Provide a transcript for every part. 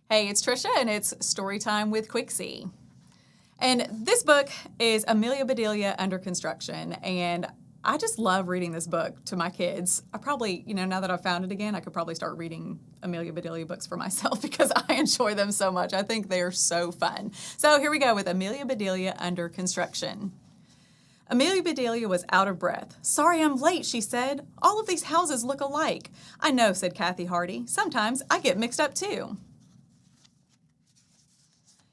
Hey, it's Trisha, and it's Storytime with Quicksie. And this book is Amelia Bedilia Under Construction, and I just love reading this book to my kids. I probably, now that I've found it again, I could probably start reading Amelia Bedilia books for myself because I enjoy them so much. I think they are so fun. So here we go with Amelia Bedilia Under Construction. Amelia Bedilia was out of breath. "Sorry I'm late," she said. "All of these houses look alike." "I know," said Kathy Hardy. "Sometimes I get mixed up too."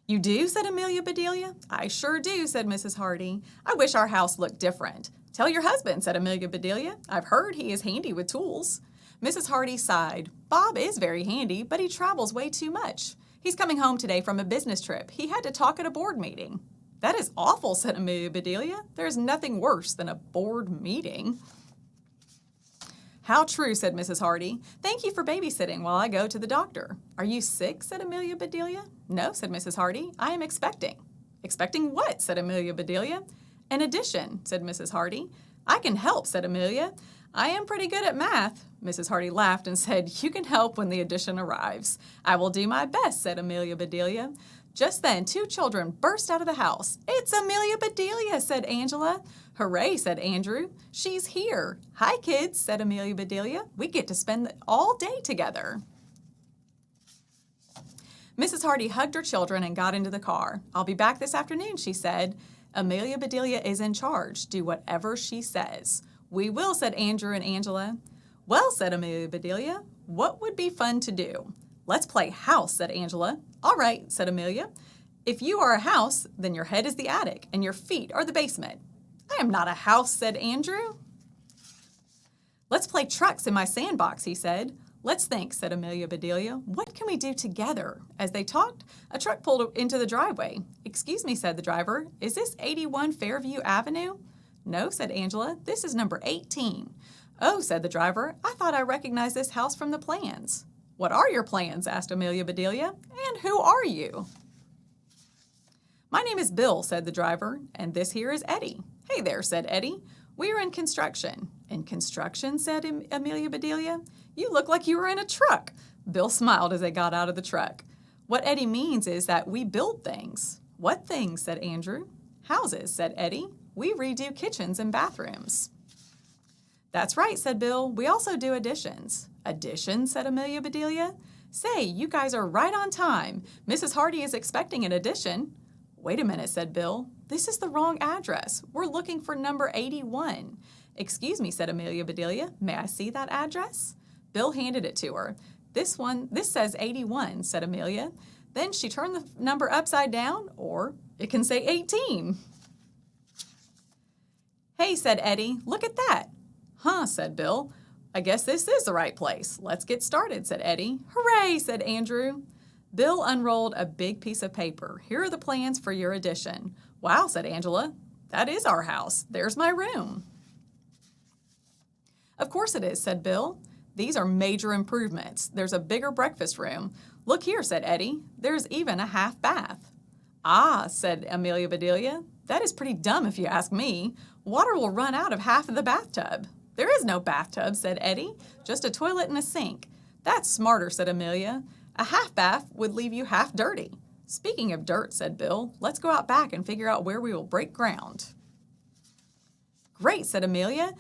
"You do?" said Amelia Bedilia. "I sure do," said Mrs. Hardy. "I wish our house looked different." "Tell your husband," said Amelia Bedilia. "I've heard he is handy with tools." Mrs. Hardy sighed. "Bob is very handy, but he travels way too much. He's coming home today from a business trip. He had to talk at a board meeting." "That is awful," said Amelia Bedilia. "There is nothing worse than a board meeting." "How true," said Mrs. Hardy. "Thank you for babysitting while I go to the doctor." "Are you sick?" said Amelia Bedilia. "No," said Mrs. Hardy. "I am expecting." "Expecting what?" said Amelia Bedilia. "An addition," said Mrs. Hardy. "I can help," said Amelia. "I am pretty good at math." Mrs. Hardy laughed and said, "You can help when the addition arrives." "I will do my best," said Amelia Bedilia. Just then, two children burst out of the house. "It's Amelia Bedilia," said Angela. "Hooray," said Andrew. "She's here." "Hi, kids," said Amelia Bedilia. "We get to spend all day together." Mrs. Hardy hugged her children and got into the car. "I'll be back this afternoon," she said. "Amelia Bedilia is in charge. Do whatever she says." "We will," said Andrew and Angela. "Well," said Amelia Bedilia, "what would be fun to do?" "Let's play house," said Angela. "All right," said Amelia. "If you are a house, then your head is the attic and your feet are the basement." "I am not a house," said Andrew. "Let's play trucks in my sandbox," he said. "Let's think," said Amelia Bedilia. "What can we do together?" As they talked, a truck pulled into the driveway. "Excuse me," said the driver. "Is this 81 Fairview Avenue?" "No," said Angela. "This is number 18. "Oh," said the driver. "I thought I recognized this house from the plans." "What are your plans?" asked Amelia Bedilia. "And who are you?" "My name is Bill," said the driver, "and this here is Eddie." "Hey there," said Eddie. "We are in construction." "In construction?" said Amelia Bedilia. "You look like you were in a truck." Bill smiled as they got out of the truck. "What Eddie means is that we build things." "What things?" said Andrew. "Houses," said Eddie. "We redo kitchens and bathrooms." "That's right," said Bill. "We also do additions." "Additions?" said Amelia Bedilia. "Say, you guys are right on time. Mrs. Hardy is expecting an addition." "Wait a minute," said Bill. "This is the wrong address. We're looking for number 81. "Excuse me," said Amelia Bedilia. "May I see that address?" Bill handed it to her. This says 81, said Amelia. Then she turned the number upside down, or it can say 18. "Hey," said Eddie, "look at that." "Huh," said Bill. "I guess this is the right place. Let's get started," said Eddie. "Hooray," said Andrew. Bill unrolled a big piece of paper. "Here are the plans for your addition." "Wow," said Angela. "That is our house. There's my room." "Of course it is," said Bill. "These are major improvements. There's a bigger breakfast room. Look here," said Eddie. "There's even a half bath." "Ah," said Amelia Bedilia. "That is pretty dumb if you ask me. Water will run out of half of the bathtub." "There is no bathtub," said Eddie. "Just a toilet and a sink." "That's smarter," said Amelia. "A half bath would leave you half dirty." "Speaking of dirt," said Bill, "let's go out back and figure out where we will break ground." "Great," said Amelia.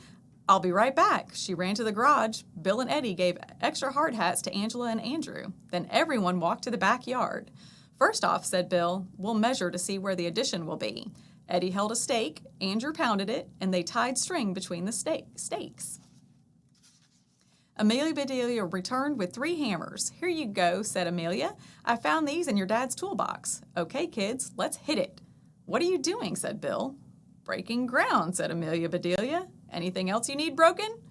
"I'll be right back." She ran to the garage. Bill and Eddie gave extra hard hats to Angela and Andrew. Then everyone walked to the backyard. "First off," said Bill, "we'll measure to see where the addition will be." Eddie held a stake, Andrew pounded it, and they tied string between the stakes. Amelia Bedilia returned with 3 hammers. "Here you go," said Amelia. "I found these in your dad's toolbox." "Okay, kids, let's hit it." "What are you doing?" said Bill. "Breaking ground," said Amelia Bedilia. "Anything else you need broken?"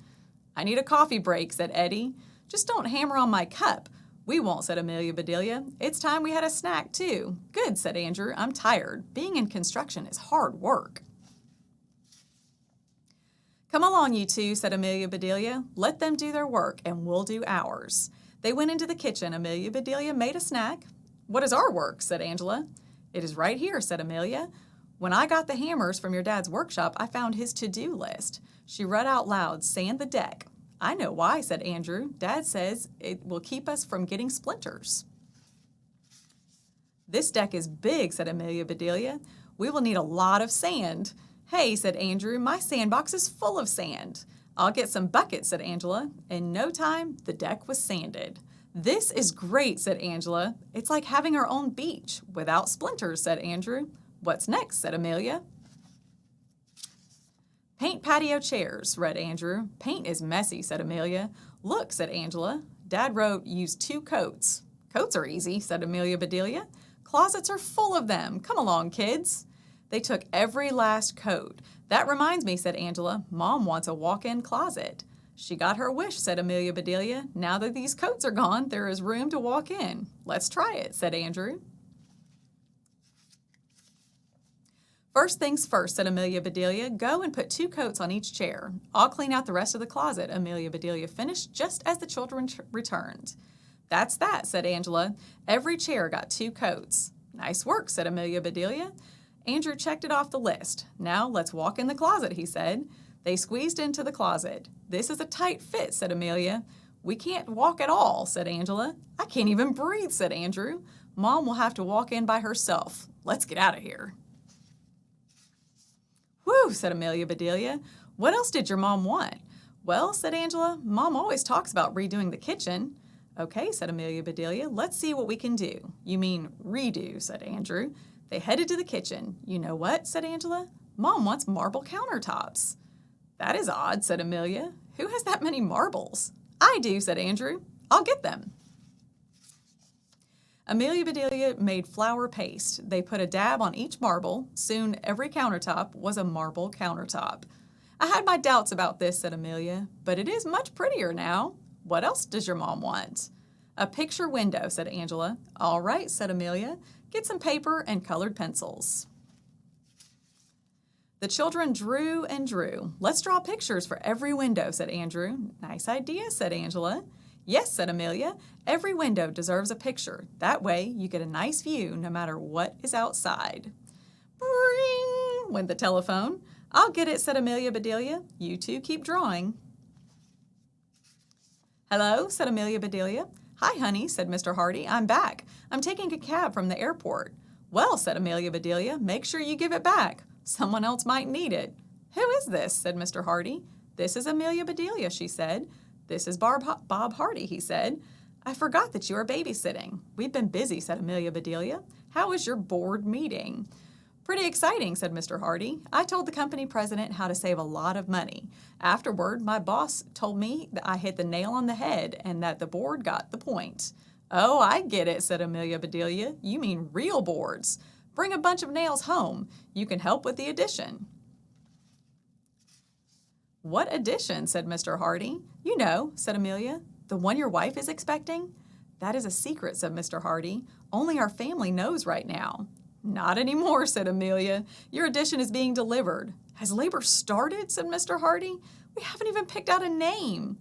"I need a coffee break," said Eddie. "Just don't hammer on my cup." "We won't," said Amelia Bedilia. "It's time we had a snack, too." "Good," said Andrew. "I'm tired. Being in construction is hard work." "Come along, you two," said Amelia Bedilia. "Let them do their work, and we'll do ours." They went into the kitchen. Amelia Bedilia made a snack. "What is our work?" said Angela. "It is right here," said Amelia. "When I got the hammers from your dad's workshop, I found his to-do list." She read out loud, "Sand the deck." "I know why," said Andrew. "Dad says it will keep us from getting splinters." This deck is big, said Amelia Bedelia. We will need a lot of sand. Hey, said Andrew, my sandbox is full of sand. I'll get some buckets, said Angela. In no time, the deck was sanded. This is great, said Angela. It's like having our own beach, without splinters, said Andrew. What's next, said Amelia. Paint patio chairs, read Andrew. Paint is messy, said Amelia. Look, said Angela. Dad wrote, use 2 coats. Coats are easy, said Amelia Bedelia. Closets are full of them. Come along, kids. They took every last coat. That reminds me, said Angela. Mom wants a walk-in closet. She got her wish, said Amelia Bedelia. Now that these coats are gone, there is room to walk in. Let's try it, said Andrew. First things first, said Amelia Bedelia. Go and put 2 coats on each chair. I'll clean out the rest of the closet, Amelia Bedelia finished just as the children returned. That's that, said Angela. Every chair got 2 coats. Nice work, said Amelia Bedelia. Andrew checked it off the list. Now let's walk in the closet, he said. They squeezed into the closet. This is a tight fit, said Amelia. We can't walk at all, said Angela. I can't even breathe, said Andrew. Mom will have to walk in by herself. Let's get out of here. Whew, said Amelia Bedelia. What else did your mom want? Well, said Angela, Mom always talks about redoing the kitchen. Okay, said Amelia Bedelia. Let's see what we can do. You mean redo, said Andrew. They headed to the kitchen. You know what, said Angela? Mom wants marble countertops. That is odd, said Amelia. Who has that many marbles? I do, said Andrew. I'll get them. Amelia Bedelia made flour paste. They put a dab on each marble. Soon every countertop was a marble countertop. I had my doubts about this, said Amelia, but it is much prettier now. What else does your mom want? A picture window, said Angela. All right, said Amelia. Get some paper and colored pencils. The children drew and drew. Let's draw pictures for every window, said Andrew. Nice idea, said Angela. Yes, said Amelia. Every window deserves a picture. That way you get a nice view no matter what is outside. Bring, went the telephone. I'll get it, said Amelia Bedelia. You two keep drawing. Hello, said Amelia Bedelia. Hi, honey, said Mr. Hardy. I'm back. I'm taking a cab from the airport. Well, said Amelia Bedelia, make sure you give it back. Someone else might need it. Who is this, said Mr. Hardy. This is Amelia Bedelia, she said. This is Bob Hardy, he said. I forgot that you are babysitting. We've been busy, said Amelia Bedelia. How was your board meeting? Pretty exciting, said Mr. Hardy. I told the company president how to save a lot of money. Afterward, my boss told me that I hit the nail on the head and that the board got the point. Oh, I get it, said Amelia Bedelia. You mean real boards. Bring a bunch of nails home. You can help with the addition. What addition, said Mr. Hardy. You know, said Amelia, the one your wife is expecting. That is a secret, said Mr. Hardy. Only our family knows right now. Not anymore, said Amelia. Your addition is being delivered. Has labor started, said Mr. Hardy. We haven't even picked out a name.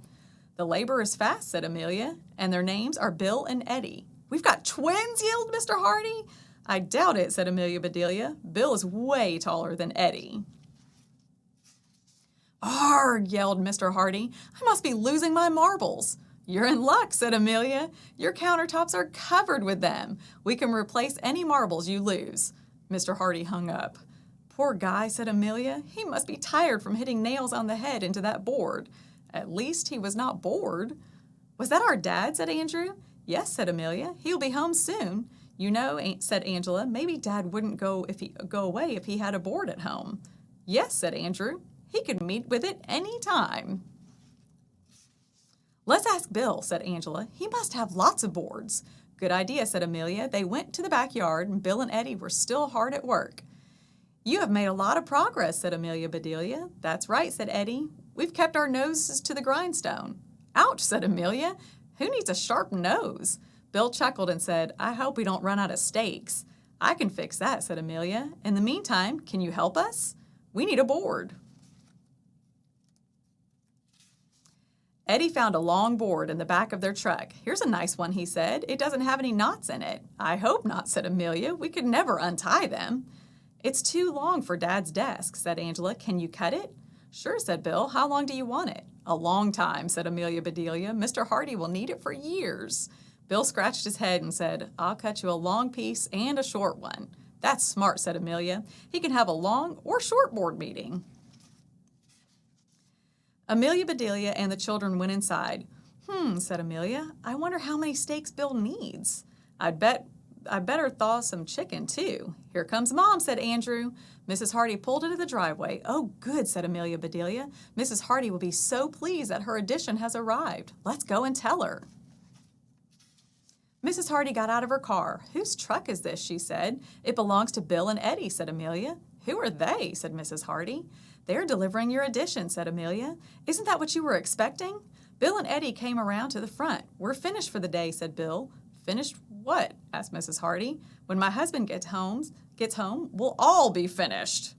The labor is fast, said Amelia, and their names are Bill and Eddie. We've got twins, yelled Mr. Hardy. I doubt it, said Amelia Bedelia. Bill is way taller than Eddie. Arrgh, yelled Mr. Hardy. I must be losing my marbles. You're in luck, said Amelia. Your countertops are covered with them. We can replace any marbles you lose. Mr. Hardy hung up. Poor guy, said Amelia. He must be tired from hitting nails on the head into that board. At least he was not bored. Was that our dad, said Andrew. Yes, said Amelia. He'll be home soon. You know, said Angela, maybe Dad wouldn't go away if he had a board at home. Yes, said Andrew. He could meet with it any time. Let's ask Bill, said Angela. He must have lots of boards. Good idea, said Amelia. They went to the backyard, and Bill and Eddie were still hard at work. You have made a lot of progress, said Amelia Bedelia. That's right, said Eddie. We've kept our noses to the grindstone. Ouch, said Amelia. Who needs a sharp nose? Bill chuckled and said, I hope we don't run out of steaks. I can fix that, said Amelia. In the meantime, can you help us? We need a board. Eddie found a long board in the back of their truck. Here's a nice one, he said. It doesn't have any knots in it. I hope not, said Amelia. We could never untie them. It's too long for Dad's desk, said Angela. Can you cut it? Sure, said Bill. How long do you want it? A long time, said Amelia Bedelia. Mr. Hardy will need it for years. Bill scratched his head and said, "I'll cut you a long piece and a short one." "That's smart," said Amelia. "He can have a long or short board meeting." Amelia Bedilia and the children went inside. Said Amelia. "I wonder how many steaks Bill needs. I'd better thaw some chicken, too." "Here comes Mom," said Andrew. Mrs. Hardy pulled into the driveway. "Oh, good," said Amelia Bedilia. "Mrs. Hardy will be so pleased that her addition has arrived. Let's go and tell her." Mrs. Hardy got out of her car. "Whose truck is this?" she said. "It belongs to Bill and Eddie," said Amelia. "Who are they?" said Mrs. Hardy. "They're delivering your addition," said Amelia. "Isn't that what you were expecting?" "Bill and Eddie came around to the front. We're finished for the day," said Bill. "Finished what?" asked Mrs. Hardy. "When my husband gets home, we'll all be finished."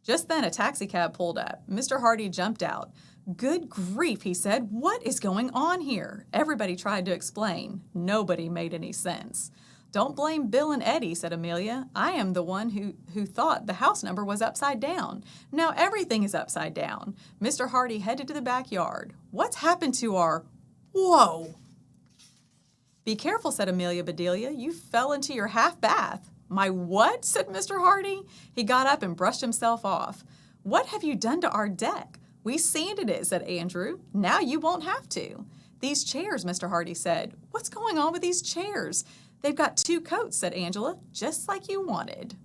Just then a taxicab pulled up. Mr. Hardy jumped out. "Good grief," he said. "What is going on here?" Everybody tried to explain. Nobody made any sense. "Don't blame Bill and Eddie," said Amelia. "I am the one who thought the house number was upside down. Now everything is upside down." Mr. Hardy headed to the backyard. "What's happened to our—" "Whoa!" "Be careful," said Amelia Bedilia. "You fell into your half bath." "My what?" said Mr. Hardy. He got up and brushed himself off. "What have you done to our deck?" "We sanded it," said Andrew. "Now you won't have to." "These chairs," Mr. Hardy said. "What's going on with these chairs?" "They've got 2 coats," said Angela, "just like you wanted."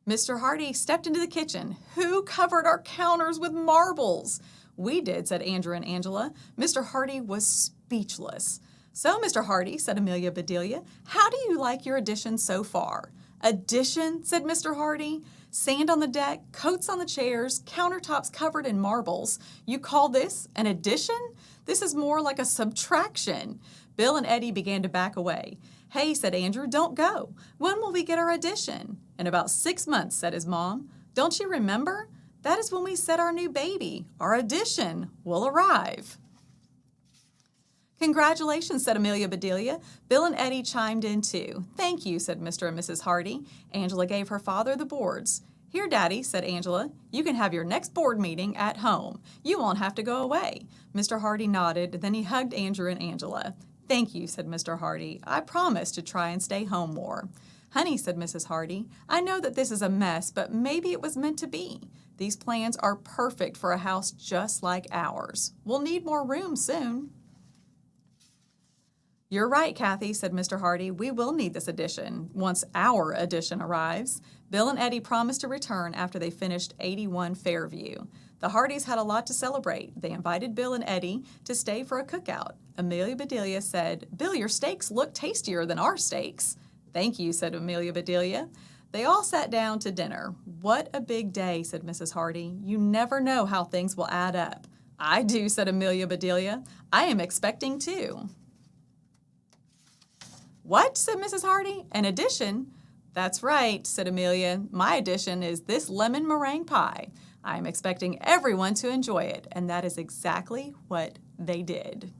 Mr. Hardy stepped into the kitchen. "Who covered our counters with marbles?" "We did," said Andrew and Angela. Mr. Hardy was speechless. "So, Mr. Hardy," said Amelia Bedilia, "how do you like your addition so far?" "Addition?" said Mr. Hardy. "Sand on the deck, coats on the chairs, countertops covered in marbles. You call this an addition? This is more like a subtraction." Bill and Eddie began to back away. "Hey," said Andrew, "don't go. When will we get our addition?" "In about 6 months," said his mom. "Don't you remember? That is when we said our new baby, our addition, will arrive." "Congratulations," said Amelia Bedilia. Bill and Eddie chimed in too. "Thank you," said Mr. and Mrs. Hardy. Angela gave her father the boards. "Here, Daddy," said Angela. "You can have your next board meeting at home. You won't have to go away." Mr. Hardy nodded, then he hugged Andrew and Angela. "Thank you," said Mr. Hardy. "I promise to try and stay home more." "Honey," said Mrs. Hardy, "I know that this is a mess, but maybe it was meant to be. These plans are perfect for a house just like ours. We'll need more room soon." "You're right, Kathy," said Mr. Hardy. "We will need this addition once our addition arrives." Bill and Eddie promised to return after they finished 81 Fairview. The Hardys had a lot to celebrate. They invited Bill and Eddie to stay for a cookout. Amelia Bedilia said, "Bill, your steaks look tastier than our steaks." "Thank you," said Amelia Bedilia. They all sat down to dinner. "What a big day," said Mrs. Hardy. "You never know how things will add up." "I do," said Amelia Bedilia. "I am expecting 2. "What?" said Mrs. Hardy. "An addition?" "That's right," said Amelia. "My addition is this lemon meringue pie. I am expecting everyone to enjoy it, and that is exactly what they did."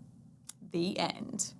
The end.